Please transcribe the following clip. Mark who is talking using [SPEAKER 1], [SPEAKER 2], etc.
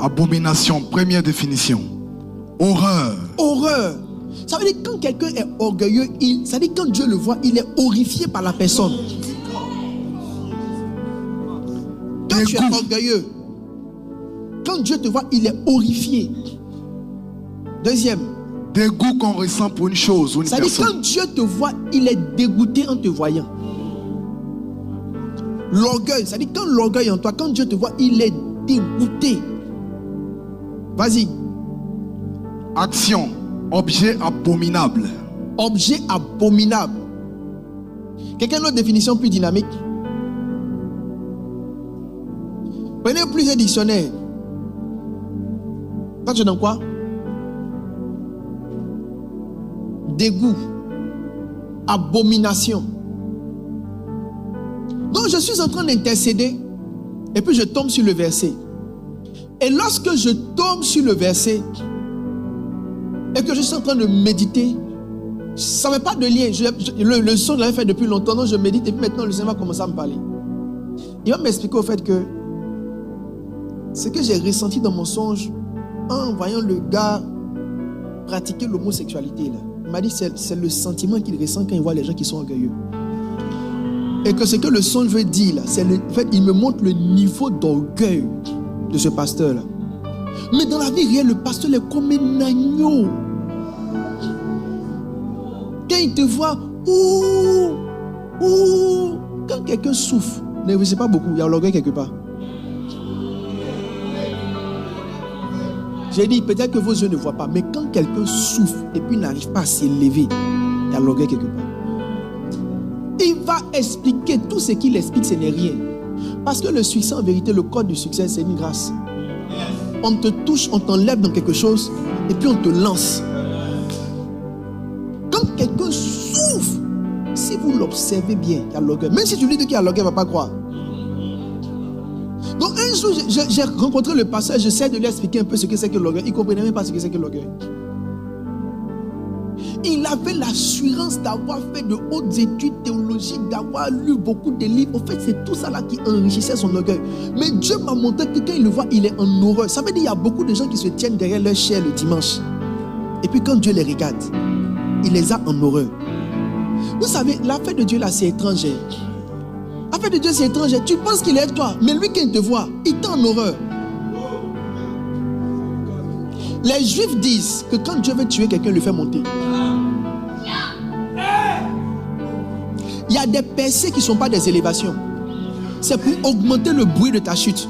[SPEAKER 1] Abomination, première définition. Horreur.
[SPEAKER 2] Horreur. Ça veut dire quand quelqu'un est orgueilleux, ça veut dire quand Dieu le voit, il est horrifié par la personne. Quand tu es orgueilleux, quand Dieu te voit, il est horrifié. Deuxième.
[SPEAKER 1] Dégoût qu'on ressent pour une chose ou une personne.
[SPEAKER 2] Ça veut dire quand Dieu te voit, il est dégoûté en te voyant. L'orgueil, ça veut dire quand l'orgueil est en toi, quand Dieu te voit, il est dégoûté. Vas-y.
[SPEAKER 1] Action, objet abominable.
[SPEAKER 2] Objet abominable. Quelqu'un a une autre définition plus dynamique? Prenez plusieurs dictionnaires. Toi, tu es dans quoi? Dégoût. Abomination. Donc, je suis en train d'intercéder. Et puis, je tombe sur le verset. Et lorsque je tombe sur le verset, et que je suis en train de méditer, ça n'avait pas de lien. Le son, je l'avais fait depuis longtemps. Donc, je médite. Et puis maintenant, le Seigneur va commencer à me parler. Il va m'expliquer au fait que ce que j'ai ressenti dans mon songe en voyant le gars pratiquer l'homosexualité, là, il m'a dit que c'est le sentiment qu'il ressent quand il voit les gens qui sont orgueilleux. Et que ce que le songe veut dire, là, c'est en fait, il me montre le niveau d'orgueil de ce pasteur-là. Mais dans la vie réelle, le pasteur est comme un agneau. Quand il te voit, quand quelqu'un souffre, ne sais pas beaucoup, il y a l'orgueil quelque part. J'ai dit, peut-être que vos yeux ne voient pas, mais quand quelqu'un souffre et puis n'arrive pas à s'élever, il y a l'orgueil quelque part. Il va expliquer tout ce qu'il explique, ce n'est rien. Parce que le succès, en vérité, le code du succès, c'est une grâce. On te touche, on t'enlève dans quelque chose et puis on te lance. Quand quelqu'un souffre, si vous l'observez bien, il y a l'orgueil. Même si tu lui dis qu'il y a l'orgueil, il ne va pas croire. Donc un jour, j'ai rencontré le pasteur, j'essaie de lui expliquer un peu ce que c'est que l'orgueil. Il ne comprenait même pas ce que c'est que l'orgueil. Il avait l'assurance d'avoir fait de hautes études théologiques, d'avoir lu beaucoup de livres. En fait, c'est tout ça là qui enrichissait son orgueil. Mais Dieu m'a montré que quand il le voit, il est en horreur. Ça veut dire qu'il y a beaucoup de gens qui se tiennent derrière leur chair le dimanche. Et puis quand Dieu les regarde, il les a en horreur. Vous savez, l'affaire de Dieu là, c'est étranger. L'affaire de Dieu, c'est étranger. Tu penses qu'il est toi, mais lui, quand il te voit, il est en horreur. Les Juifs disent que quand Dieu veut tuer quelqu'un, il le fait monter. Il y a des percées qui ne sont pas des élévations. C'est pour augmenter le bruit de ta chute.